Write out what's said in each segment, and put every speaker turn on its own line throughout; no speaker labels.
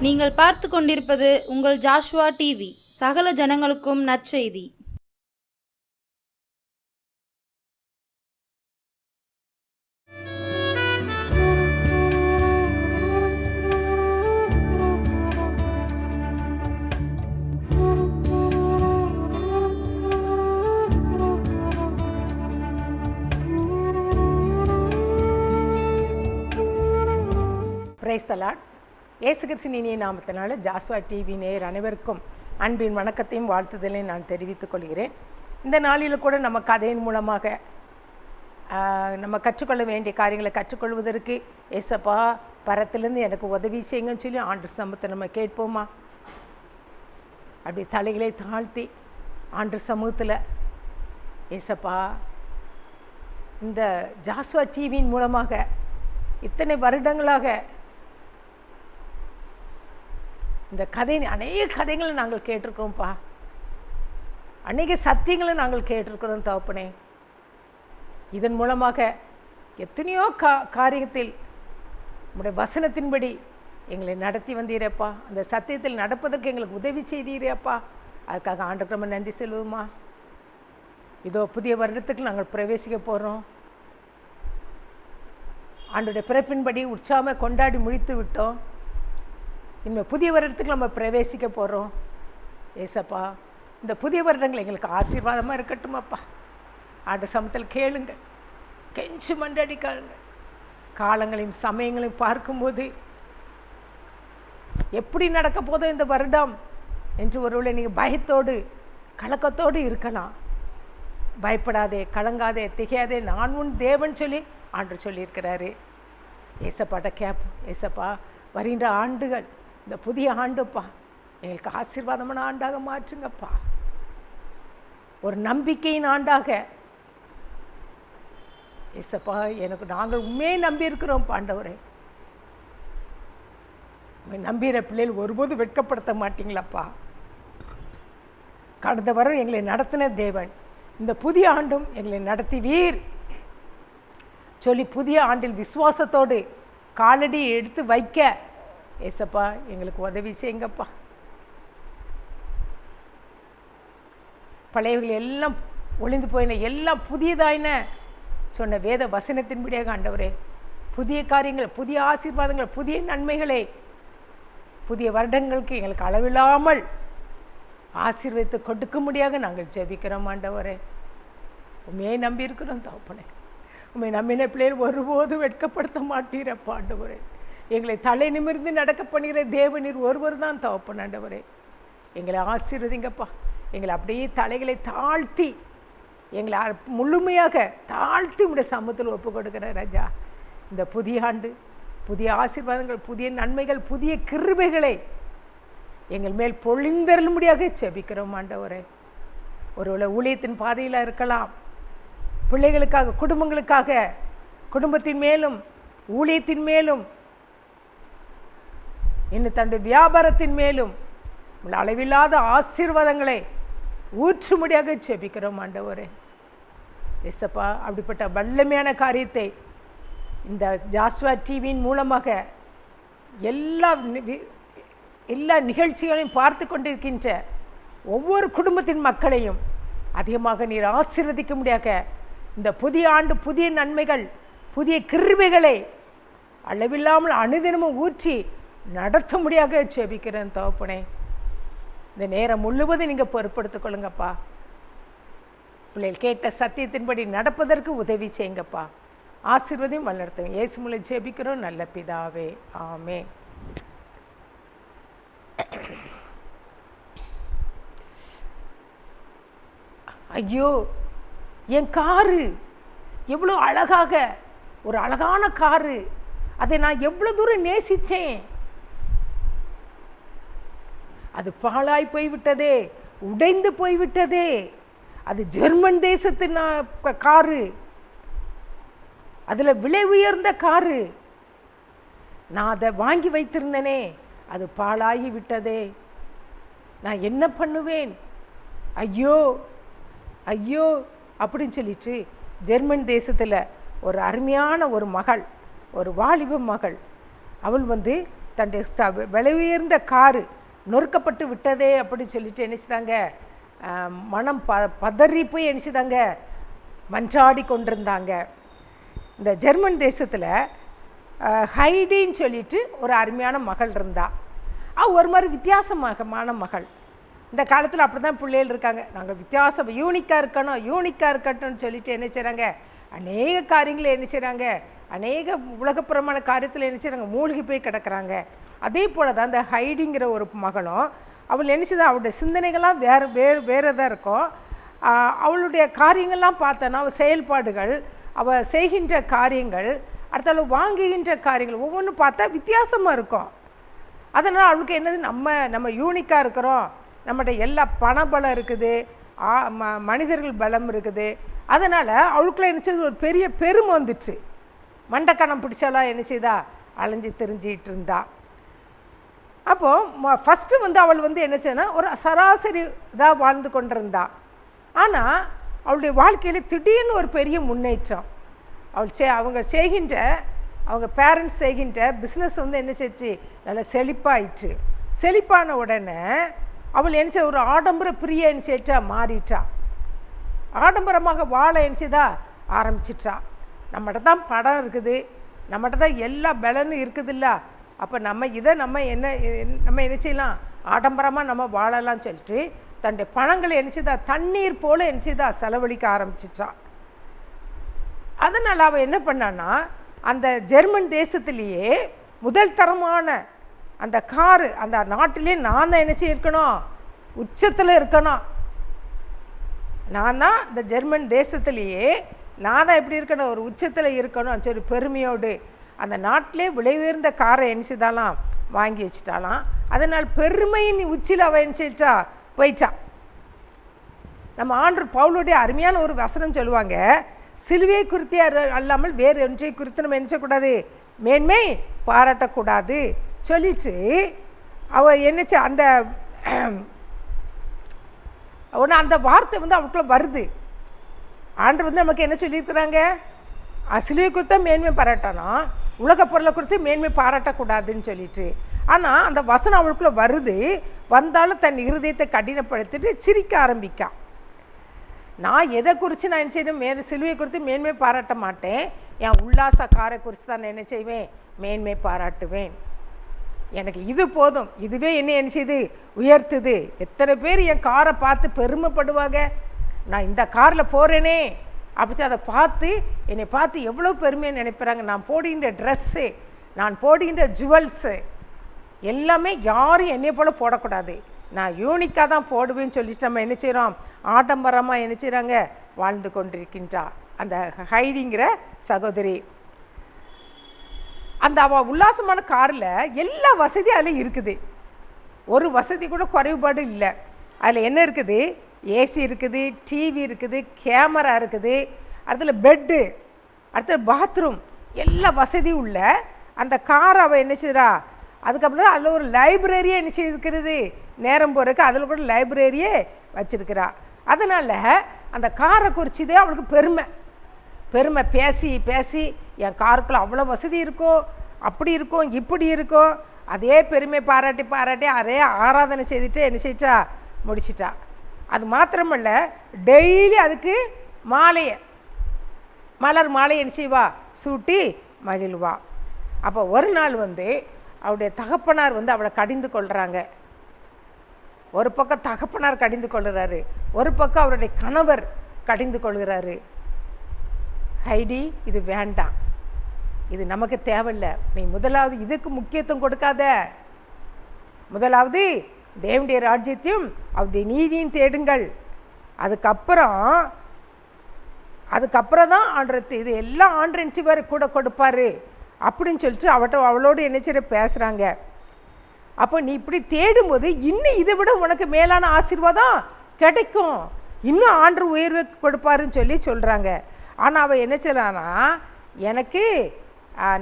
நீங்கள் பார்த்து கொண்டிருப்பது உங்கள் ஜாஷ்வா டிவி. சகல ஜனங்களுக்கும் நற்செய்தி.
Praise the Lord. இயேசு கிறிஸ்துவின் இனிய நாமத்தினால ஜாஷ்வா டிவி நேயர் அனைவருக்கும் அன்பின் வணக்கத்தையும் வாழ்த்துதலையும் நான் தெரிவித்துக் கொள்கிறேன். இந்த நாளில் கூட நம்ம கதையின் மூலமாக நம்ம கற்றுக்கொள்ள வேண்டிய காரியங்களை கற்றுக்கொள்வதற்கு ஏசப்பா பரத்திலேருந்து எனக்கு உதவி செய்யுங்கன்னு சொல்லி ஆண்டு சமூகத்தை நம்ம கேட்போமா? அப்படி தலைகளை தாழ்த்தி ஆண்டு சமூகத்தில் ஏசப்பா இந்த ஜாஷ்வா டிவியின் மூலமாக இத்தனை வருடங்களாக இந்த அநேக கதைகளை நாங்கள் கேட்டிருக்கோம்ப்பா, அநேக சத்தியங்களை நாங்கள் கேட்டிருக்கிறோம் தகப்பனே. இதன் மூலமாக எத்தனையோ காரியத்தில் உங்களுடைய வசனத்தின்படி எங்களை நடத்தி வந்தீரப்பா. அந்த சத்தியத்தில் நடப்பதற்கு எங்களுக்கு உதவி செய்தீரப்பா. அதுக்காக ஆண்டவருக்கு நம்ம நன்றி சொல்லுவோமா? இதோ புதிய வருடத்துக்கு நாங்கள் பிரவேசிக்க போகிறோம். ஆண்டோடைய பிறப்பின்படி உற்சாகமாக கொண்டாடி முடித்து விட்டோம். இனிமேல் புதிய வருடத்துக்கு நம்ம பிரவேசிக்க போகிறோம். ஏசப்பா, இந்த புதிய வருடங்கள் எங்களுக்கு ஆசீர்வாதமாக இருக்கட்டுமாப்பா. ஆண்டு சமத்தில் கேளுங்க, கெஞ்சு மண்டடிக்காளுங்க. காலங்களையும் சமயங்களையும் பார்க்கும்போது எப்படி நடக்க போதோ இந்த வருடம் என்று ஒருவேளை நீங்கள் பயத்தோடு கலக்கத்தோடு இருக்கலாம். பயப்படாதே, கலங்காதே, திகையாதே, நான் உன் தேவன் சொல்லி ஆண்டு சொல்லியிருக்கிறாரு. ஏசப்பாட்ட கேட்போம். ஏசப்பா, வருகின்ற ஆண்டுகள் இந்த புதிய ஆண்டுப்பா எங்களுக்கு ஆசீர்வாதமான ஆண்டாக மாற்றுங்கப்பா. ஒரு நம்பிக்கையின் ஆண்டாக ஏசப்பா எனக்கு நாங்கள் உண்மையே நம்பி இருக்கிறோம் ஆண்டவரே. நம்பிற பிள்ளைகள் ஒருபோது வெட்கப்படுத்த மாட்டீங்களாப்பா. கடந்த வாரம் எங்களை நடத்தின தேவன் இந்த புதிய ஆண்டும் எங்களை நடத்துவீர் சொல்லி புதிய ஆண்டில் விசுவாசத்தோடு காலடி எடுத்து வைக்க ஏசப்பா எங்களுக்கு உதவி செய்யுங்கப்பா. பழையவர்கள் எல்லாம் ஒளிந்து போயின, எல்லாம் புதியதாயின சொன்ன வேத வசனத்தின்படியாக ஆண்டவரே புதிய காரியங்கள், புதிய ஆசீர்வாதங்கள், புதிய நன்மைகளை புதிய வருடங்களுக்கு எங்களுக்கு அளவில்லாமல் ஆசீர்வதித்து கொடுக்கும்படியாக நாங்கள் ஜெபிக்கிறோம் ஆண்டவரே. உண்மையை நம்பி இருக்கிறோம் தகப்பனே. உண்மை நம்பின பிள்ளைகள் ஒருபோதும் வெட்கப்படுத்த மாட்டீரப்பா ஆண்டவரே. எங்களை தலை நிமிர்ந்து நடக்க பண்ணுகிற தேவநீர் ஒருவர் தான் தகப்பன் ஆண்டவரே. எங்களை ஆசீர்வதிங்கப்பா. எங்களை அப்படியே தலைகளை தாழ்த்தி எங்களை முழுமையாக தாழ்த்தி உடைய சமூகத்தில் ஒப்பு கொடுக்கிற ராஜா. இந்த புதிய ஆண்டு புதிய ஆசீர்வாதங்கள், புதிய நன்மைகள், புதிய கிருபைகளை எங்கள் மேல் பொழிந்தருளும்படியாக செபிக்கிறோம் ஆண்டவரே. ஒருவேளை ஊழியத்தின் பாதையில் இருக்கலாம், பிள்ளைகளுக்காக, குடும்பங்களுக்காக, குடும்பத்தின் மேலும் ஊழியத்தின் மேலும் இன்னும் தன்னுடைய வியாபாரத்தின் மேலும் அளவில்லாத ஆசீர்வாதங்களை ஊற்றும்படியாக செபிக்கிறோம் ஆண்டவரே. ஏசப்பா, அப்படிப்பட்ட வல்லமையான காரியத்தை இந்த ஜாஷ்வா டிவியின் மூலமாக எல்லா நிகழ்ச்சிகளையும் பார்த்து கொண்டிருக்கின்ற ஒவ்வொரு குடும்பத்தின் மக்களையும் அதிகமாக நீர் ஆசீர்வதிக்கும்படியாக இந்த புதிய ஆண்டு புதிய நன்மைகள், புதிய கிருபைகளை அளவில்லாமல் அனுதினமும் ஊற்றி நடத்தும்படியாக ஜெபிக்கிறேன் தகப்பனே. இந்த நேரம் முழுவதும் நீங்கள் பொறுப்படுத்திக் கொள்ளுங்கப்பா. பிள்ளைகள் கேட்ட சத்தியத்தின்படி நடப்பதற்கு உதவி செய்யுங்கப்பா. ஆசீர்வதியும் வளர்த்துங்க. இயேசு மூலம் ஜெபிக்கிறோம் நல்ல பிதாவே, ஆமென். ஐயோ, என் காரு எவ்வளோ அழகாக, ஒரு அழகான காரு, அதை நான் எவ்வளோ தூரம் நேசித்தேன், அது பாழாய் போய்விட்டதே, உடைந்து போய்விட்டதே. அது ஜெர்மன் தேசத்து காரு, அதில் விலை உயர்ந்த காரு, நான் அதை வாங்கி வைத்திருந்தேனே, அது பாழாகி விட்டதே, நான் என்ன பண்ணுவேன், ஐயோ ஐயோ அப்படின்னு சொல்லிட்டு ஜெர்மன் தேசத்தில் ஒரு அருமையான ஒரு மகள், ஒரு வாலிப மகள், அவள் தன்னுடைய விலை உயர்ந்த காரு நொறுக்கப்பட்டு விட்டதே அப்படின்னு சொல்லிட்டு நினச்சிதாங்க மனம் பதறி போய் நினச்சிதாங்க மன்றாடி கொண்டிருந்தாங்க. இந்த ஜெர்மன் தேசத்தில் ஹைடின்னு சொல்லிட்டு ஒரு அருமையான மகள் இருந்தா. ஒரு மாதிரி வித்தியாசமான மகள். இந்த காலத்தில் அப்படி தான் பிள்ளைகள் இருக்காங்க. நாங்கள் வித்தியாசம் யூனிக்காக இருக்கட்டும்னு சொல்லிட்டு என்ன செய்கிறாங்க, அநேக காரியங்களை என்ன செய்கிறாங்க, அநேக உலகப்புறமான காரியத்தில் என்ன செய்கிறாங்க, மூழ்கி போய் கிடக்கிறாங்க. அதே போல் தான் இந்த ஹைடிங்கிற ஒரு மகளும் அவள் என்ன செய்தா, அவளுடைய சிந்தனைகள்லாம் வேறு தான் இருக்கும். அவளுடைய காரியங்கள்லாம் பார்த்தோன்னா அவள் செயல்பாடுகள், அவள் செய்கின்ற காரியங்கள், அடுத்தாலும் வாங்குகின்ற காரியங்கள் ஒவ்வொன்றும் பார்த்தா வித்தியாசமாக இருக்கும். அதனால் அவளுக்கு என்னது, நம்ம யூனிக்காக இருக்கிறோம், நம்மகிட்ட எல்லா பணபலம் இருக்குது, மனிதர்கள் பலம் இருக்குது. அதனால் அவளுக்குள்ள என்ன செய்து ஒரு பெரிய பெருமை வந்துச்சு. மண்டக்கணம் பிடிச்சாலாம் என்ன செய்தா, அலைஞ்சி தெரிஞ்சிகிட்டு இருந்தா. அப்போது ஃபஸ்ட்டு அவள் என்ன செய்யனா, ஒரு சராசரி இதாக வாழ்ந்து கொண்டிருந்தா. ஆனால் அவளுடைய வாழ்க்கையில் திடீர்னு ஒரு பெரிய முன்னேற்றம். அவங்க பேரண்ட்ஸ் செய்கின்ற பிஸ்னஸ் என்ன செய்ச்சு, நல்லா செழிப்பாயிற்று. செழிப்பான உடனே அவள் என்ன செய்ய, ஒரு ஆடம்பர பிரியை என்ன செய்யிட்டா, மாறிட்டா. ஆடம்பரமாக வாழ என்னச்சதா ஆரம்பிச்சிட்டா. நம்மகிட்ட தான் படம் இருக்குது, நம்மகிட்ட தான் எல்லா பலனும் இருக்குதுல்ல, அப்போ நம்ம என்ன செய்யலாம், ஆடம்பரமாக நம்ம வாழலாம் சொல்லிட்டு தன்னுடைய பணங்களை என்னச்சதா தண்ணீர் போல் என்னச்சதா செலவழிக்க ஆரம்பிச்சிட்டா. அதனால் அவள் என்ன பண்ணான்னா, அந்த ஜெர்மன் தேசத்துலேயே முதல் தரமான அந்த காரு, அந்த நாட்டிலே நான் தான் என்ன செய்யணும், உச்சத்தில் இருக்கணும். நான் தான் இந்த ஜெர்மன் தேசத்துலேயே நான் தான் எப்படி இருக்கணும், ஒரு உச்சத்தில் இருக்கணும் சரி பெருமையோடு அந்த நாட்டிலே விலை உயர்ந்த காரை என்னச்சுதாலாம் வாங்கி வச்சுட்டாலாம். அதனால் பெருமையின் உச்சியில் அவள் என்னச்சிட்டா போயிட்டா. நம்ம ஆண்டவர் பவுலுடைய அருமையான ஒரு வசனம் சொல்லுவாங்க, சிலுவை குறித்தே அல்லாமல் வேறு ஒன்றை குறித்து நம்ம என்ன செய்யக்கூடாது, மேன்மை பாராட்டக்கூடாது சொல்லிட்டு அவள் என்னச்சு அந்த ஒன்று அந்த வார்த்தை அவளுக்குள்ள வருது. ஆண்டவர் நமக்கு என்ன சொல்லியிருக்கிறாங்க, சிலுவை குறித்த மேன்மை பாராட்டனா, உலக பொருளை குறித்து மேன்மை பாராட்டக்கூடாதுன்னு சொல்லிட்டு. ஆனால் அந்த வசனம் அவளுக்குள்ள வருது. வந்தாலும் தன் இருதயத்தை கடினப்படுத்திட்டு சிரிக்க ஆரம்பிக்கா. நான் எதை குறித்து நான் என்ன செய்யணும், சிலுவை குறித்து மேன்மை பாராட்ட மாட்டேன், என் உல்லாச காரை குறித்து தான் நான் என்ன செய்வேன், மேன்மை பாராட்டுவேன். எனக்கு இது போதும், இதுவே என்ன செய்யுது, உயர்த்துது. எத்தனை பேர் என் காரை பார்த்து பெருமைப்படுவாங்க, நான் இந்த காரில் போகிறேனே அப்படி அதை பார்த்து என்னை பார்த்து எவ்வளோ பெருமையாக நினைப்பறாங்க. நான் போடுகின்ற ட்ரெஸ்ஸு, நான் போடுகின்ற ஜுவல்ஸு எல்லாமே யாரும் என்னை போல் போடக்கூடாது, நான் யூனிக்காக தான் போடுவேன்னு சொல்லிட்டு நம்ம என்ன செய்கிறோம், ஆடம்பரமாக என்ன செய்கிறாங்க வாழ்ந்து கொண்டிருக்கின்றா அந்த ஹைடிங்கிற சகோதரி. அந்த அவள் உல்லாசமான காரில் எல்லா வசதியும் அதில் இருக்குது, ஒரு வசதி கூட குறைபாடு இல்லை. அதில் என்ன இருக்குது, ஏசி இருக்குது, டிவி இருக்குது, கேமரா இருக்குது, அதில் பெட்டு, அடுத்தது பாத்ரூம், எல்லா வசதியும் உள்ள அந்த கார் அவள் என்ன செய்கிறா. அதுக்கப்புறம் அதில் ஒரு லைப்ரரியே என்ன செய்திருக்கிறது, நேரம் போகிறதுக்கு அதில் கூட லைப்ரரியே வச்சுருக்கிறா. அதனால் அந்த காரை குறிச்சதே அவளுக்கு பெருமை பேசி பேசி என் காருக்குள்ள அவ்வளோ வசதி இருக்கும், அப்படி இருக்கும், இப்படி இருக்கும், அதே பெருமை பாராட்டி அதே ஆராதனை செய்துட்டு என்ன செய்யிட்டா முடிச்சிட்டா. அது மாத்திரமல்ல, டெய்லி அதுக்கு மலர் மாலையை என்ன செய்வா, சூட்டி மகிழ்வா. அப்போ ஒரு நாள் அவளுடைய தகப்பனார் அவளை கடிந்து கொள்கிறாங்க. ஒரு பக்கம் தகப்பனார் கடிந்து கொள்கிறாரு, ஒரு பக்கம் அவருடைய கணவர் கடிந்து கொள்கிறாரு. ஹைடி, இது வேண்டாம், இது நமக்கு தேவையில்லை, நீ முதலாவது இதுக்கு முக்கியத்துவம் கொடுக்காத, முதலாவது தேவனுடைய ராஜ்யத்தையும் அவருடைய நீதியும் தேடுங்கள், அதுக்கப்புறம் தான் ஆண்டவர் இது எல்லாம் ஆண்டவர் நினைச்சுவார் கூட கொடுப்பாரு அப்படின்னு சொல்லிட்டு அவளோடு என்ன செய்ய பேசுகிறாங்க. அப்போ நீ இப்படி தேடும்போது இன்னும் இதை விட உனக்கு மேலான ஆசீர்வாதம் கிடைக்கும், இன்னும் ஆண்டவர் உயர்வு கொடுப்பாருன்னு சொல்கிறாங்க. ஆனால் அவள் என்ன செய்யலான்னா,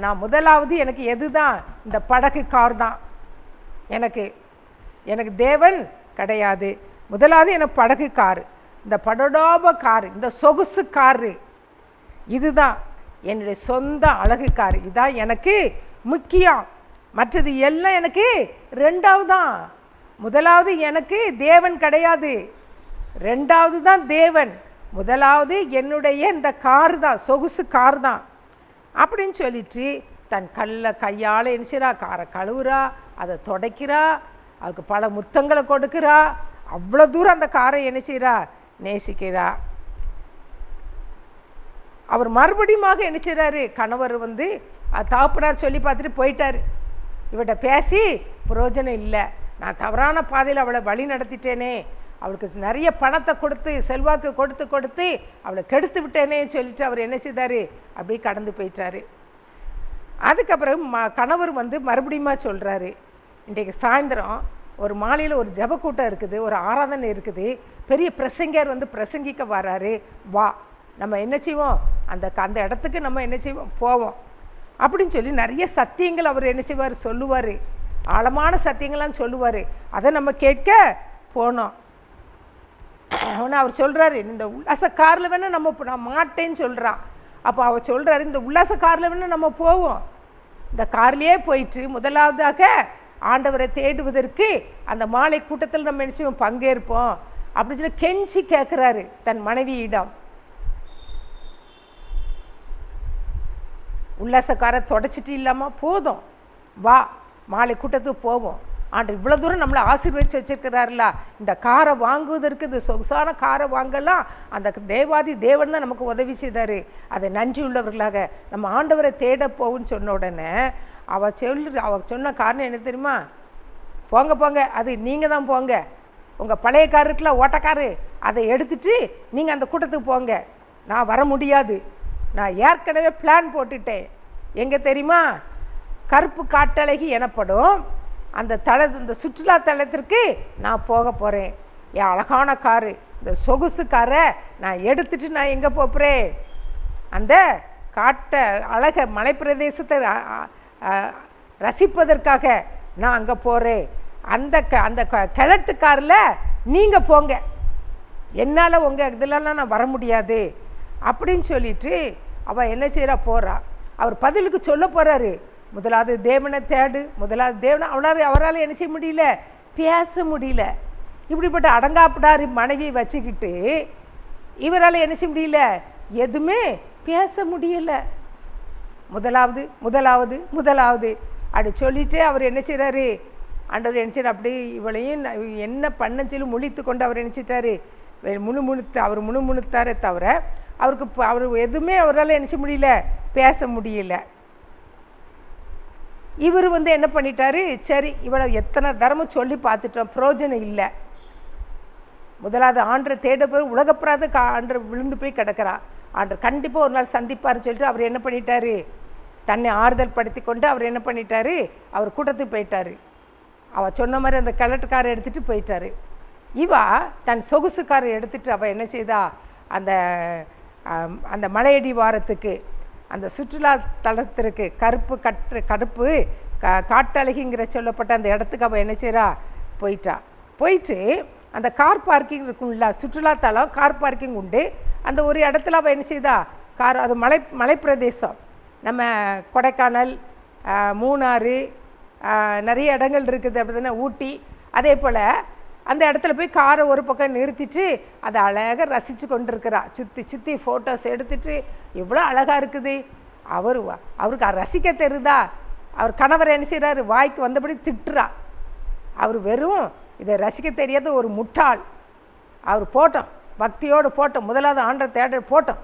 நான் முதலாவது எனக்கு எது தான், இந்த படகு கார் தான் எனக்கு தேவன் கிடையாது, முதலாவது எனக்கு படகு காரு, இந்த படடாப காரு, இந்த சொகுசு காரு, இதுதான் என்னுடைய சொந்த அழகு காரு, இதுதான் எனக்கு முக்கியம் மற்றது எல்லாம் எனக்கு ரெண்டாவது தான். முதலாவது எனக்கு தேவன் கிடையாது, ரெண்டாவது தான் தேவன். முதலாவது என்னுடைய இந்த கார் தான், சொகுசு கார் தான் அப்படின்னு சொல்லிட்டு தன் கையால் என்ன செய்கிறா, காரை கழுவுறா, அதை துடைக்கிறா, அதுக்கு பல முத்தங்களை கொடுக்குறா. அவ்வளோ தூரம் அந்த காரை என்ன செய்கிறா, நேசிக்கிறா. அவர் மறுபடியும் என்ன செய்கிறாரு, கணவர் தாப்புனார் சொல்லி பார்த்துட்டு போயிட்டார். இவட்ட பேசி பிரயோஜனம் இல்லை, நான் தவறான பாதையில் அவளை வழி நடத்திட்டேனே, அவளுக்கு நிறைய பணத்தை கொடுத்து செல்வாக்கு கொடுத்து கொடுத்து அவளை கெடுத்து விட்டேனேன்னு சொல்லிட்டு அவர் என்ன செய்தார், அப்படியே கடந்து போயிட்டார். அதுக்கப்புறம் கணவர் மறுபடியும் சொல்கிறாரு, இன்றைக்கு சாயந்தரம் ஒரு மாலையில் ஒரு ஜபக்கூட்டம் இருக்குது, ஒரு ஆராதனை இருக்குது, பெரிய பிரசங்கர் பிரசங்கிக்க வராரு, வா நம்ம என்ன செய்வோம், அந்த இடத்துக்கு நம்ம என்ன செய்வோம், போவோம் அப்படின்னு சொல்லி நிறைய சத்தியங்கள் அவர் என்ன செய்வார், சொல்லுவார். ஆழமான சத்தியங்கள்லாம் சொல்லுவார். அதை நம்ம கேட்க போனோம். ஆனால் அவர் சொல்கிறாரு, இந்த உல்லாச காரில் வேணால் நான் மாட்டேன்னு சொல்கிறான். அப்போ அவர் சொல்கிறாரு, இந்த உல்லாச காரில் வேணால் நம்ம போவோம். இந்த கார்லேயே போயிட்டு முதலாவதாக ஆண்டவரை தேடுவதற்கு அந்த மாலை கூட்டத்தில் நம்ம என்ன செய்வோம், பங்கேற்போம் அப்படின்னு சொல்லி கெஞ்சி கேட்குறாரு தன் மனைவியிடம். உல்லாசக்காரை தொடச்சிட்டு இல்லாமல் போதும், வா மாலை கூட்டத்துக்கு போவோம். ஆண்டு இவ்வளோ தூரம் நம்மளை ஆசீர்வதிச்சு வச்சுருக்கிறாருல, இந்த காரை வாங்குவதற்கு, இந்த சொகுசான காரை வாங்கலாம் அந்த தேவாதி தேவன் தான் நமக்கு உதவி செய்தார். அதை நன்றி உள்ளவர்களாக நம்ம ஆண்டவரை தேட போகுன்னு சொன்ன உடனே அவள் சொன்ன காரணம் என்ன தெரியுமா, போங்க போங்க, அது நீங்கள் தான் போங்க, உங்கள் பழைய கார் இருக்குல்ல ஓட்டக்காரு, அதை எடுத்துட்டு நீங்கள் அந்த கூட்டத்துக்கு போங்க, நான் வர முடியாது, நான் ஏற்கனவே பிளான் போட்டுட்டேன். எங்கே தெரியுமா, கருப்பு காட்டழகி எனப்படும் இந்த சுற்றுலா தலத்திற்கு நான் போக போகிறேன். என் அழகான காரு, இந்த சொகுசு காரை நான் எடுத்துட்டு நான் எங்கே போகிறேன், அந்த அழக மலைப்பிரதேசத்தை ரசிப்பதற்காக நான் அங்கே போகிறேன். அந்த கிழட்டு காரில் நீங்கள் போங்க, என்னால் உங்கள் இதெல்லாம் நான் வர முடியாது அப்படின்னு சொல்லிட்டு அவள் என்ன செய்கிறா, போகிறா. அவர் பதிலுக்கு சொல்ல போகிறாரு, முதலாவது தேவனை தேடு, முதலாவது தேவனை. அவரால் என்ன செய்ய முடியல, பேச முடியல. இப்படிப்பட்ட அடங்காப்படாரு மனைவியை வச்சுக்கிட்டு இவரால் என்ன செய்ய முடியல, எதுவுமே பேச முடியலை. முதலாவது முதலாவது முதலாவது அப்படி சொல்லிட்டு அவர் என்ன செய்கிறாரு, ஆண்டவர் என்ன செய்கிறார், அப்படி இவளையும் என்ன பண்ண சொல்லி முழித்து கொண்டு அவர் நினச்சிட்டாரு, அவர் முணுமுணுத்தாரே தவிர அவர் எதுவுமே அவரால் என்ன செய்ய முடியல, பேச முடியல. இவர் என்ன பண்ணிட்டாரு, சரி இவளை எத்தனை தரமும் சொல்லி பார்த்துட்டோம், பிரயோஜனம் இல்லை. முதலாவது ஆண்டரை தேட போய் உலகப்புறாத ஆண்டரை விழுந்து போய் கிடக்கிறா, ஆண்டர் கண்டிப்பாக ஒரு நாள் சந்திப்பார்னு சொல்லிட்டு அவர் என்ன பண்ணிட்டாரு, தன்னை ஆறுதல் படுத்தி கொண்டு அவர் என்ன பண்ணிட்டாரு, அவர் கூட்டத்துக்கு போயிட்டார். அவள் சொன்ன மாதிரி அந்த கிழட்டுக்காரை எடுத்துகிட்டு போயிட்டார். இவா தன் சொகுசுக்காரை எடுத்துகிட்டு அவள் என்ன செய்தா, அந்த மலையடி வாரத்துக்கு, அந்த சுற்றுலா தலத்திற்கு, கருப்பு காட்டழகிங்கிற சொல்லப்பட்ட அந்த இடத்துக்கு அவள் என்ன செய்கிறா, போயிட்டு அந்த கார் பார்க்கிங் இருக்குங்களா, சுற்றுலா தலம் கார் பார்க்கிங் உண்டு. அந்த ஒரு இடத்துல அவள் என்ன செய்தா, அது மலைப்பிரதேசம், நம்ம கொடைக்கானல், மூணாறு, நிறைய இடங்கள் இருக்குது அப்படி தானே, ஊட்டி. அதே போல் அந்த இடத்துல போய் காரை ஒரு பக்கம் நிறுத்திட்டு அதை அழகாக ரசித்து கொண்டிருக்கிறா. சுற்றி ஃபோட்டோஸ் எடுத்துகிட்டு எவ்வளோ அழகாக இருக்குது. அவருக்கு ரசிக்க தெரியுதா, அவர் கணவர் என்ன செய்கிறாரு, வாய்க்கு வந்தபடி திட்டுறா. அவர் வெறும் இதை ரசிக்க தெரியாத ஒரு முட்டாள். அவர் போட்டோம், பக்தியோடு போட்டோம், முதலாவது ஆண்டரை தேட போட்டோம்.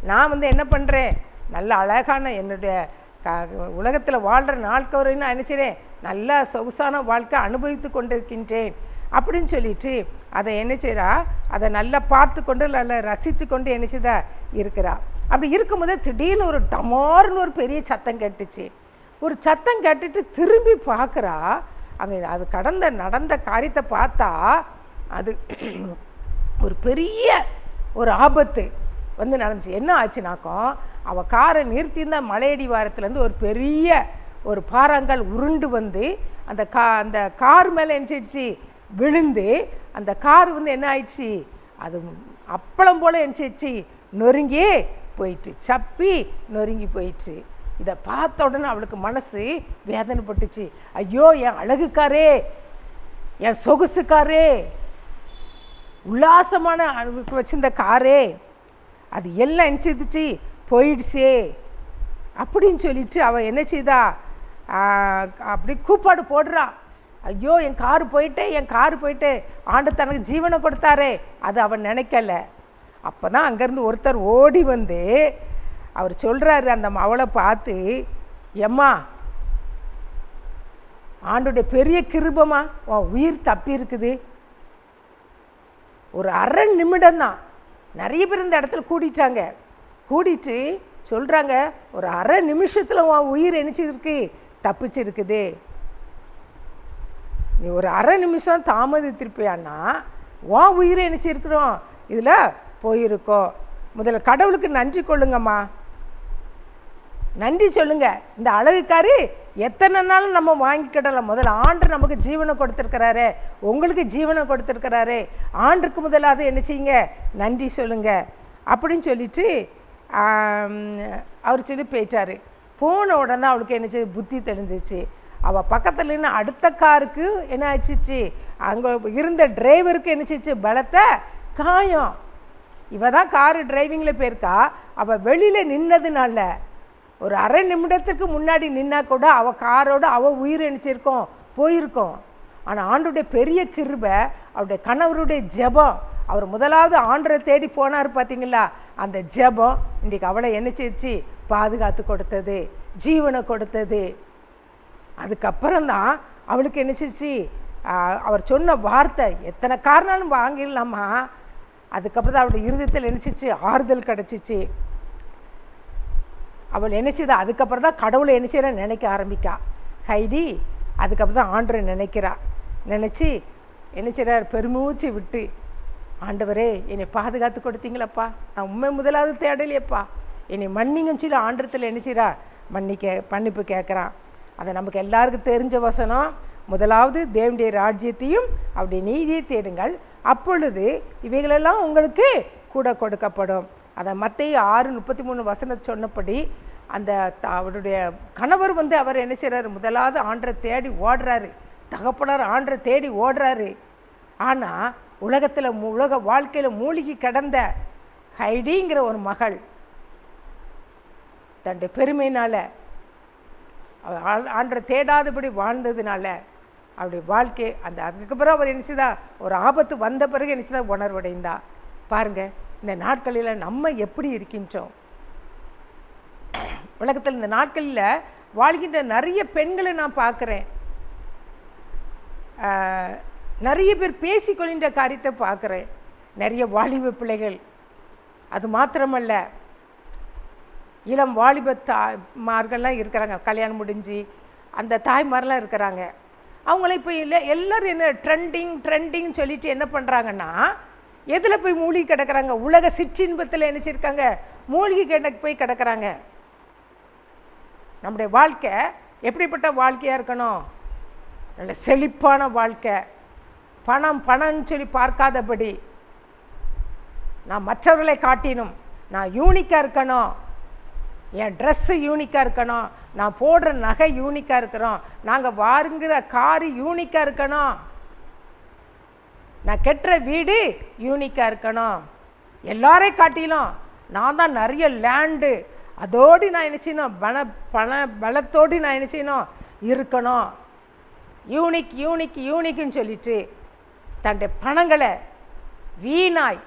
நான் என்ன பண்ணுறேன், நல்ல அழகான என்னுடைய உலகத்தில் வாழ்கிற நாட்கள் நான் என்ன செய்கிறேன், நல்ல சொகுசான வாழ்க்கை அனுபவித்து கொண்டிருக்கின்றேன் அப்படின்னு சொல்லிட்டு அதை என்ன செய்கிறா, அதை நல்லா பார்த்து கொண்டு நல்லா ரசித்து கொண்டு என்ன செய்தா இருக்கிறா. அப்படி இருக்கும்போது திடீர்னு ஒரு டமார்னு ஒரு பெரிய சத்தம் கேட்டுச்சு. ஒரு சத்தம் கேட்டுட்டு திரும்பி பார்க்குறா. அங்கே அது நடந்த காரியத்தை பார்த்தா அது ஒரு பெரிய ஒரு ஆபத்து நடந்துச்சு. என்ன ஆச்சுனாக்கும், அவள் காரை நிறுத்தியிருந்த மலையடி வாரத்துலேருந்து ஒரு பெரிய ஒரு பாறாங்கல் உருண்டு அந்த கார் மேலே எரிச்சிடுச்சு, விழுந்து அந்த கார் என்ன ஆயிடுச்சு, அது அப்பளம் போல் எரிச்சிடுச்சு, நொறுங்கி போயிட்டு, சப்பி நொறுங்கி போயிடுச்சு. இதை பார்த்த உடனே அவளுக்கு மனசு வேதனைப்பட்டுச்சு. ஐயோ, என் அழகுக்காரே, என் சொகுசுக்காரே, உல்லாசமான வச்சிருந்த காரே, அது எல்லாம் என்ன செய்துச்சு, போயிடுச்சே அப்படின்னு சொல்லிட்டு அவள் என்ன செய்தா, அப்படி கூப்பாடு போடுறா. ஐயோ, என் காரு போயிட்டே, ஆண்டு தனக்கு ஜீவனை கொடுத்தாரே, அது அவன் நினைக்கல. அப்போ தான் அங்கேருந்து ஒருத்தர் ஓடி வந்து அவர் சொல்கிறாரு அந்த அவளை பார்த்து, எம்மா, ஆண்டுடைய பெரிய கிருபமா, உன் உயிர் தப்பி இருக்குது. ஒரு அரை நிமிடம்தான், நிறைய பேர் இந்த இடத்துல கூடிட்டு சொல்கிறாங்க, ஒரு அரை நிமிஷத்தில் உன் உயிர் என்னச்சிருக்கு, தப்பிச்சிருக்குது. நீ ஒரு அரை நிமிஷம் தாமதித்திருப்பியான்னா உன் உயிரை என்னச்சிருக்கிறோம், இதில் போயிருக்கோம். முதல்ல கடவுளுக்கு நன்றி கொள்ளுங்கம்மா, நன்றி சொல்லுங்க. இந்த அழகுக்காரி எத்தனை நாள் நம்ம வாங்கிக்கிடலாம். முதல்ல ஆண்டு நமக்கு ஜீவனை கொடுத்துருக்கிறாரு, உங்களுக்கு ஜீவனை கொடுத்துருக்கிறாரு. ஆண்டுக்கு முதலாவது என்ன செய்யுங்க, நன்றி சொல்லுங்க அப்படின்னு சொல்லிட்டு அவர் சொல்லி போயிட்டார். போன உடனே அவளுக்கு என்ன செய்ய புத்தி தெளிந்துச்சு. அவள் பக்கத்தில் நின்று அடுத்த காருக்கு என்ன ஆச்சிச்சு, அங்கே இருந்த டிரைவருக்கு என்ன செய்ச்சு, பலத்த காயம். இவ தான் காரு டிரைவிங்கில் போயிருக்கா. அவள் வெளியில் நின்னதுனால ஒரு அரை நிமிடத்துக்கு முன்னாடி நின்னா கூட அவள் காரோட அவள் உயிர் நினச்சிருக்கோம், போயிருக்கோம். ஆனால் ஆண்டுடைய பெரிய கிருபை, அவருடைய கணவருடைய ஜெபம், அவர் முதலாவது ஆண்டரை தேடி போனார் பார்த்தீங்களா, அந்த ஜெபம் இன்றைக்கு அவளை என்ன செய்ச்சு, பாதுகாத்து கொடுத்தது, ஜீவனை கொடுத்தது. அதுக்கப்புறம்தான் அவளுக்கு என்ன செய்ச்சு, அவர் சொன்ன வார்த்தை எத்தனை காரணம் வாங்கிடலாமா. அதுக்கப்புறம் தான் அவளுடைய இருதயத்தில் நினச்சிச்சு ஆறுதல் கிடச்சிச்சு. அவள் என்ன செய்தா, அதுக்கப்புறம் தான் கடவுளை என்ன செய்கிற நினைக்க ஆரம்பிக்கா ஹைடி. அதுக்கப்புறம் தான் ஆண்டரை நினச்சி என்ன செய்கிறார், பெருமூச்சு விட்டு, ஆண்டவரே என்னை பாதுகாத்து கொடுத்தீங்களப்பா, நான் உண்மை முதலாவது தேடலையப்பா, என்னை மன்னிங்கன்னு சொல்லி ஆண்டத்தில் என்ன செய்கிறா, மன்னிப்பு கேட்குறான். அதை நமக்கு எல்லாருக்கும் தெரிஞ்ச வசனம், முதலாவது தேவனுடைய ராஜ்யத்தையும் அவருடைய நீதியை தேடுங்கள், அப்பொழுது இவைகளெல்லாம் உங்களுக்கு கூட கொடுக்கப்படும். அதை மத்தேயு 6:33 சொன்னபடி அந்த அவருடைய கணவர் வந்து அவர் என்ன செய்கிறாரு, முதலாவது ஆண்டரை தேடி ஓடுறாரு, தகப்பனார் ஆண்டரை தேடி ஓடுறாரு. ஆனால் உலக வாழ்க்கையில் மூழ்கி கிடந்த ஹைடிங்கிற ஒரு மகள் தன்னுடைய பெருமையினால் ஆண்டரை தேடாதபடி வாழ்ந்ததுனால அவருடைய வாழ்க்கை அதுக்கப்புறம் அவர் என்ன செய்தா, ஒரு ஆபத்து வந்த பிறகு என்ன செய்தா, உணர்வடைந்தா. பாருங்கள், இந்த நாட்களில் நம்ம எப்படி இருக்கின்றோம். உலகத்தில் இந்த நாட்களில் வாழ்கின்ற நிறைய பெண்களை நான் பார்க்குறேன், நிறைய பேர் பேசிக்கொள்கின்ற காரியத்தை பார்க்குறேன், நிறைய வாலிப பிள்ளைகள். அது மாத்திரமல்ல, இளம் வாலிப தாய்மார்கள்லாம் இருக்கிறாங்க, கல்யாணம் முடிஞ்சு அந்த தாய்மாரெலாம் இருக்கிறாங்க. அவங்களாம் இப்போ எல்லோரும் என்ன ட்ரெண்டிங் சொல்லிட்டு என்ன பண்ணுறாங்கன்னா, எதில் போய் மூழ்கி கிடக்கிறாங்க, உலக சிற்றின்பத்தில் நினச்சிருக்காங்க, மூழ்கி போய் கிடக்கிறாங்க. நம்முடைய வாழ்க்கை எப்படிப்பட்ட வாழ்க்கையாக இருக்கணும், நல்ல செழிப்பான வாழ்க்கை, பணம்னு சொல்லி பார்க்காதபடி, நான் மற்றவர்களை காட்டினும் நான் யூனிக்காக இருக்கணும், என் ட்ரெஸ்ஸு யூனிக்காக இருக்கணும், நான் போடுற நகை யூனிக்காக இருக்கிறோம், நாங்கள் வாங்குகிற காரு யூனிக்காக இருக்கணும், நான் கட்டுற வீடு யூனிக்காக இருக்கணும், எல்லாரையும் காட்டிலும் நான் தான் நிறைய லேண்டு, அதோடு நான் என்ன செய்யணும், பலத்தோடு நான் என்ன செய்யணும், இருக்கணும், யூனிக்குன்னு சொல்லிட்டு தன்னுடைய பணங்களை வீணாய்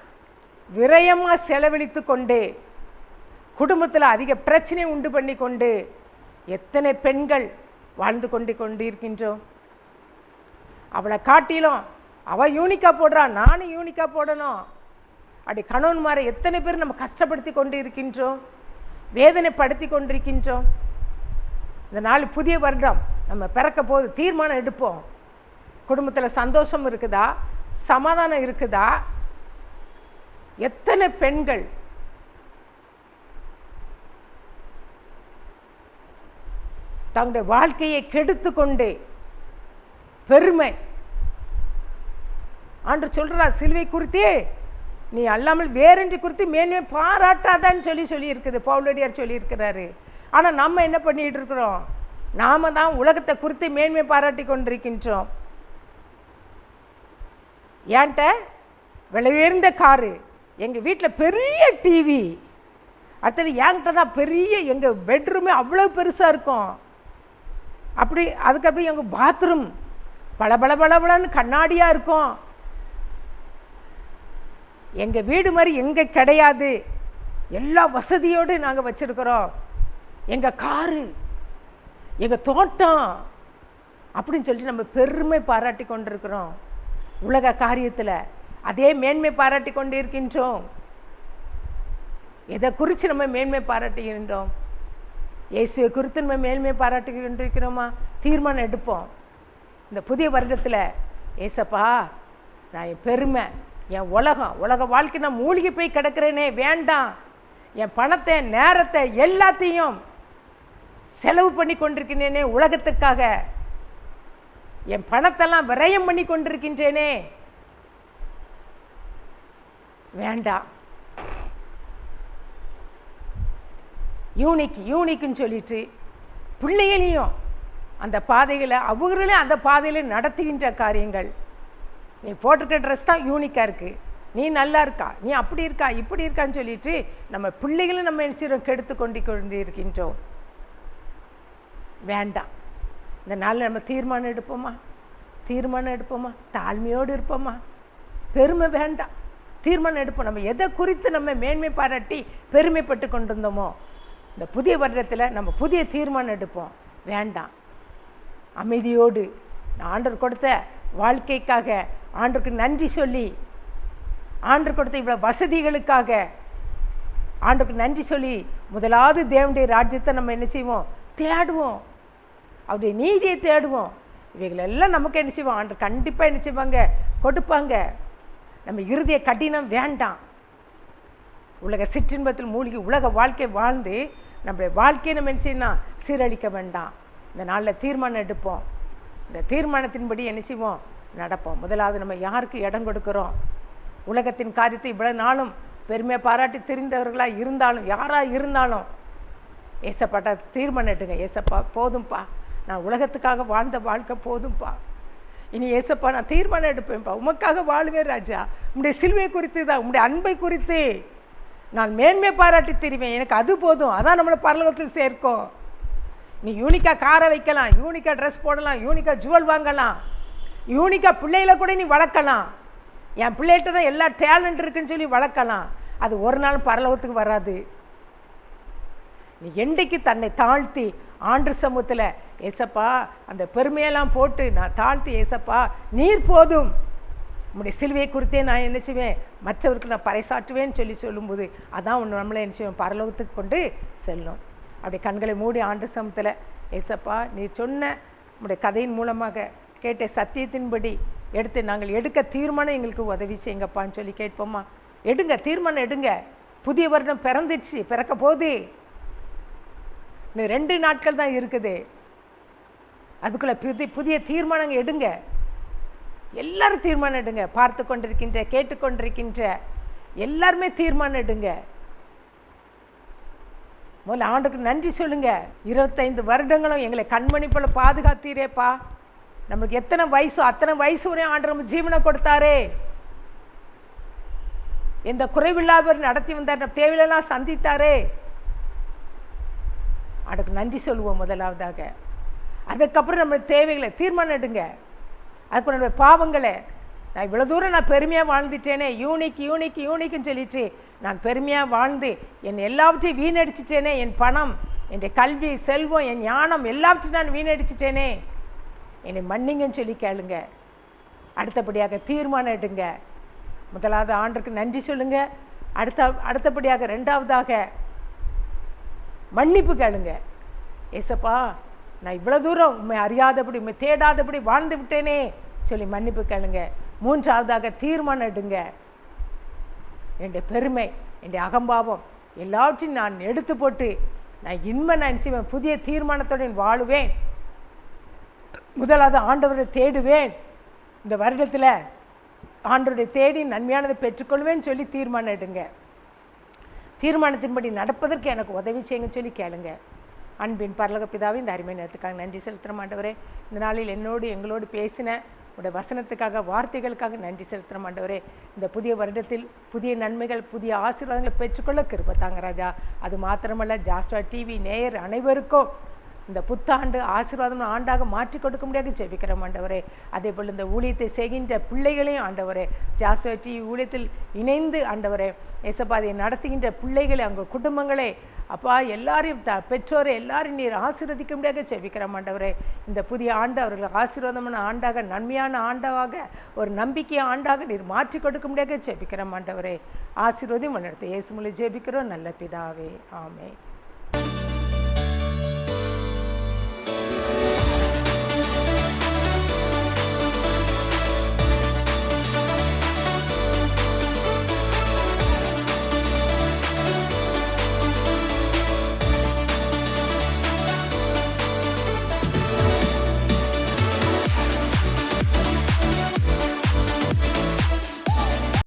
விரயமாக செலவழித்து கொண்டு குடும்பத்தில் அதிக பிரச்சனை உண்டு பண்ணி கொண்டு எத்தனை பெண்கள் வாழ்ந்து கொண்டு இருக்கின்றோம். அவளை காட்டிலும் அவள் யூனிக்காக போடுறான், நானும் யூனிக்காக போடணும். அப்படி கணவன்மாரை எத்தனை பேர் நம்ம கஷ்டப்படுத்தி கொண்டு இருக்கின்றோம், வேதனைப்படுத்தி கொண்டிருக்கின்றோம். இந்த நாள் புதிய வருடம் நம்ம பிறக்க போது தீர்மானம் எடுப்போம். குடும்பத்தில் சந்தோஷம் இருக்குதா, சமாதானம் இருக்குதா? எத்தனை பெண்கள் தங்களுடைய வாழ்க்கையை கெடுத்து கொண்டு பெருமை, ஆண்டவர் சொல்கிறார், சிலுவை குறித்தே நீ அல்லாமல் வேறென்று குறித்து மேன்மை பாராட்டாதான்னு சொல்லி இருக்குது, பவுலடியார் சொல்லியிருக்கிறாரு. ஆனால் நம்ம என்ன பண்ணிகிட்டு இருக்கிறோம்? நாம் தான் உலகத்தை குறித்து மேன்மை பாராட்டி கொண்டிருக்கின்றோம். ஏன்ட்ட விலை உயர்ந்த காரு, எங்கள் வீட்டில் பெரிய டிவி, அடுத்தது என்கிட்ட தான் பெரிய எங்கள் பெட்ரூமே அவ்வளோ பெருசாக இருக்கும். அப்படி அதுக்கப்புறம் எங்கள் பாத்ரூம் பளபளன்னு கண்ணாடியாக இருக்கும். எங்கள் வீடு மாதிரி எங்கே கிடையாது, எல்லா வசதியோடு நாங்கள் வச்சுருக்கிறோம். எங்கள் காரு, எங்கள் தோட்டம் அப்படின்னு சொல்லிட்டு நம்ம பெருமை பாராட்டி கொண்டிருக்கிறோம். உலக காரியத்தில் அதே மேன்மை பாராட்டி கொண்டு இருக்கின்றோம். எதை குறித்து நம்ம மேன்மை பாராட்டுகின்றோம்? இயேசுவை குறித்து நம்ம மேன்மை பாராட்டி கொண்டிருக்கிறோமா? தீர்மானம் எடுப்போம். இந்த புதிய வருடத்தில், ஏசப்பா நான் என் பெருமை, என் உலக வாழ்க்கை நான் மூழ்கி போய் கிடக்கிறேனே, வேண்டாம். என் பணத்தை, நேரத்தை எல்லாத்தையும் செலவு பண்ணி கொண்டிருக்கின்றேனே உலகத்திற்காக, என் பணத்தெல்லாம் விரயம் பண்ணி கொண்டிருக்கின்றேனே, வேண்டாம். யூனிக்குன்னு சொல்லிட்டு பிள்ளைகளையும் அந்த பாதைகளை, அவர்களையும் அந்த பாதையில் நடத்துகின்ற காரியங்கள். நீ போட்டிருக்க ட்ரெஸ் தான் யூனிக்காக இருக்குது, நீ நல்லா இருக்கா, நீ அப்படி இருக்கா இப்படி இருக்கான்னு சொல்லிட்டு நம்ம பிள்ளைகளும் நம்ம நினைச்சிடும் கெடுத்து கொண்டு இருக்கின்றோம். வேண்டாம். இந்த நாளில் நம்ம தீர்மானம் எடுப்போமா? தாழ்மையோடு இருப்போமா? பெருமை வேண்டாம். தீர்மானம் எடுப்போம். நம்ம எதை குறித்து நம்ம மேன்மை பாராட்டி பெருமைப்பட்டு கொண்டிருந்தோமோ, இந்த புதிய வருடத்தில் நம்ம புதிய தீர்மானம் எடுப்போம். வேண்டாம். அமைதியோடு ஆண்டவர் கொடுத்த வாழ்க்கைக்காக ஆண்டவருக்கு நன்றி சொல்லி, ஆண்டவர் கொடுத்த இவ்வளோ வசதிகளுக்காக ஆண்டவருக்கு நன்றி சொல்லி, முதலாவது தேவனுடைய ராஜ்யத்தை நம்ம என்ன செய்வோம்? தேடுவோம். அவருடைய நீதியை தேடுவோம். இவைகளெல்லாம் நமக்கு என்ன செய்வோம்? ஆண்டவர் கண்டிப்பாக என்ன செய்வாங்க? கொடுப்பாங்க. நம்ம இருதய கடினம் வேண்டாம். உலக சிற்றின்பத்தில் மூழ்கி உலக வாழ்க்கை வாழ்ந்து நம்முடைய வாழ்க்கையை நம்ம என்ன செய்யணும்? சீரழிக்க வேண்டாம். இந்த நாளில் தீர்மானம் எடுப்போம். இந்த தீர்மானத்தின்படி என்ன செய்வோம்? நடப்போம். முதலாவது நம்ம யாருக்கு இடம் கொடுக்குறோம்? உலகத்தின் காரியத்தை இவ்வளோ நாளும் பெருமையை பாராட்டி தெரிந்தவர்களாக இருந்தாலும், யாராக இருந்தாலும், ஏசப்பாட்ட தீர்மானம் எடுங்க. ஏசப்பா போதும்ப்பா, நான் உலகத்துக்காக வாழ்ந்த வாழ்க்கை போதும்ப்பா, இனி ஏசப்பா நான் தீர்மானம் எடுப்பேன்ப்பா, உமக்காக வாழுவேன் ராஜா, உங்களுடைய சிலுவை குறித்து தான், உங்களுடைய அன்பை குறித்து நான் மேன்மை பாராட்டி தெரிவேன், எனக்கு அது போதும், அதான் நம்மளை பரலோகத்தில் சேர்க்கும். நீ யூனிக்காக காரை வைக்கலாம், யூனிக்காக ட்ரெஸ் போடலாம், யூனிக்காக ஜுவல் வாங்கலாம், யூனிக்காக பிள்ளைகளை கூட நீ வளர்க்கலாம். என் பிள்ளைகிட்ட தான் எல்லா டேலண்ட் இருக்குன்னு சொல்லி வளர்க்கலாம். அது ஒரு நாள் பரலோகத்துக்கு வராது. நீ என்றைக்கு தன்னை தாழ்த்தி ஆண்டு சமூகத்தில், ஏசப்பா அந்த பெருமையெல்லாம் போட்டு நான் தாழ்த்தி, ஏசப்பா நீர் போதும், உங்களுடைய சிலுவையை குறித்தே நான் என்ன செய்வேன்? மற்றவருக்கு நான் பறைசாற்றுவேன்னு சொல்லி சொல்லும்போது அதான் நம்மளை என்ன செய்வேன்? பரலோகத்துக்கு கொண்டு செல்லும். அப்படி கண்களை மூடி ஆண்டு சமூகத்தில், ஏசப்பா நீ சொன்ன உங்களுடைய கதையின் மூலமாக கேட்ட சத்தியத்தின்படி எடுத்து நாங்கள் எடுக்க தீர்மானம் எங்களுக்கு உதவி செய்யுங்கப்பான்னு சொல்லி கேட்போம்மா. எடுங்க, தீர்மானம் எடுங்க. புதிய வருடம் பிறந்துடுச்சு, பிறக்க போகுது. இன்னும் 2 நாட்கள் தான் இருக்குது. அதுக்குள்ளே புதிய தீர்மானங்கள் எடுங்க. எல்லாரும் தீர்மானம் எடுங்க. பார்த்து கொண்டிருக்கின்ற, கேட்டுக்கொண்டிருக்கின்ற எல்லாருமே தீர்மானம் எடுங்க. முதல்ல ஆண்டுக்கு நன்றி சொல்லுங்க. 25 வருடங்களும் எங்களை கண்மணி போல பாதுகாத்தீரேப்பா. நமக்கு எத்தனை வயசோ அத்தனை வயசு வரையும் ஆண்டு நம்ம ஜீவனை கொடுத்தாரே. எந்த குறைவில்லாதவர் நடத்தி வந்தார், நம்ம தேவையெல்லாம் சந்தித்தாரே. அதுக்கு நன்றி சொல்லுவோம் முதலாவதாக. அதுக்கப்புறம் நம்ம தேவைகளை தீர்மானம் எடுங்க. அதுக்கு நம்மளுடைய பாவங்களை, நான் இவ்வளோ தூரம் நான் பெருமையாக வாழ்ந்துட்டேனே, யூனிக்குன்னு சொல்லிட்டு நான் பெருமையாக வாழ்ந்து என் எல்லாவற்றையும் வீணடிச்சிட்டேனே, என் பணம், என் கல்வி, செல்வம், என் ஞானம் எல்லாவற்றையும் நான் வீணடிச்சிட்டேனே, என்னை மன்னிங்கன்னு சொல்லி கேளுங்க. அடுத்தபடியாக தீர்மானம் எடுங்க. முதலாவது ஆண்டுக்கு நன்றி சொல்லுங்க. அடுத்தபடியாக 2வதாக மன்னிப்பு கேளுங்க. ஏசப்பா நான் இவ்வளோ தூரம் உண்மை அறியாதபடி, உண்மை தேடாதபடி வாழ்ந்து விட்டேனே சொல்லி மன்னிப்பு கேளுங்க. 3வதாக தீர்மானம் எடுங்க. என்னுடைய பெருமை, என்னுடைய அகம்பாவம் எல்லாவற்றையும் நான் எடுத்து போட்டு நான் நான் நினச்சிவேன், புதிய தீர்மானத்தோடு வாழுவேன். முதலாவது ஆண்டவரை தேடுவேன். இந்த வருடத்தில் ஆண்டவரை தேடி நன்மையானதை பெற்றுக்கொள்வேன்னு சொல்லி தீர்மானம் எடுங்க. தீர்மானத்தின்படி நடப்பதற்கு எனக்கு உதவி செய்யுங்கன்னு சொல்லி கேளுங்க. அன்பின் பரலோக பிதாவே, இந்த அருமை நேரத்துக்காக நன்றி செலுத்துகிறோம் ஆண்டவரே. இந்த நாளில் எங்களோடு பேசின உடைய வசனத்துக்காக, வார்த்தைகளுக்காக நன்றி செலுத்துகிறோம் ஆண்டவரே. இந்த புதிய வருடத்தில் புதிய நன்மைகள், புதிய ஆசீர்வாதங்களை பெற்றுக்கொள்ள கிருபை தாங்க ராஜா. அது மாத்திரமல்ல, ஜாஸ்வா டிவி நேயர் அனைவருக்கும் இந்த புத்தாண்டு ஆசீர்வாதம் ஆண்டாக மாற்றி கொடுக்க முடியாது ஜெபிக்கிறோம் ஆண்டவரே. அதே போல் இந்த ஊழியத்தை செய்கின்ற பிள்ளைகளையும் ஆண்டவரே, ஜாஸ்வா டிவி ஊழியத்தில் இணைந்து ஆண்டவரே இயேசுப்பாதை நடத்துகின்ற பிள்ளைகளை, அவங்க குடும்பங்களே அப்பா எல்லாரையும் பெற்றோரை எல்லாரும் நீர் ஆசீர்வதிக்க முடியாது ஜெபிக்கிறோம் ஆண்டவரே. இந்த புதிய ஆண்டு அவர்கள் ஆசீர்வாதமான ஆண்டாக, நன்மையான ஆண்டாக, ஒரு நம்பிக்கை ஆண்டாக நீர் மாற்றி கொடுக்க முடியாது ஜெபிக்கிறோம் ஆண்டவரே. ஆசீர்வதியும் நடத்த இயேசு மூலம் ஜெபிக்கிறோம் நல்ல பிதாவே, ஆமென்.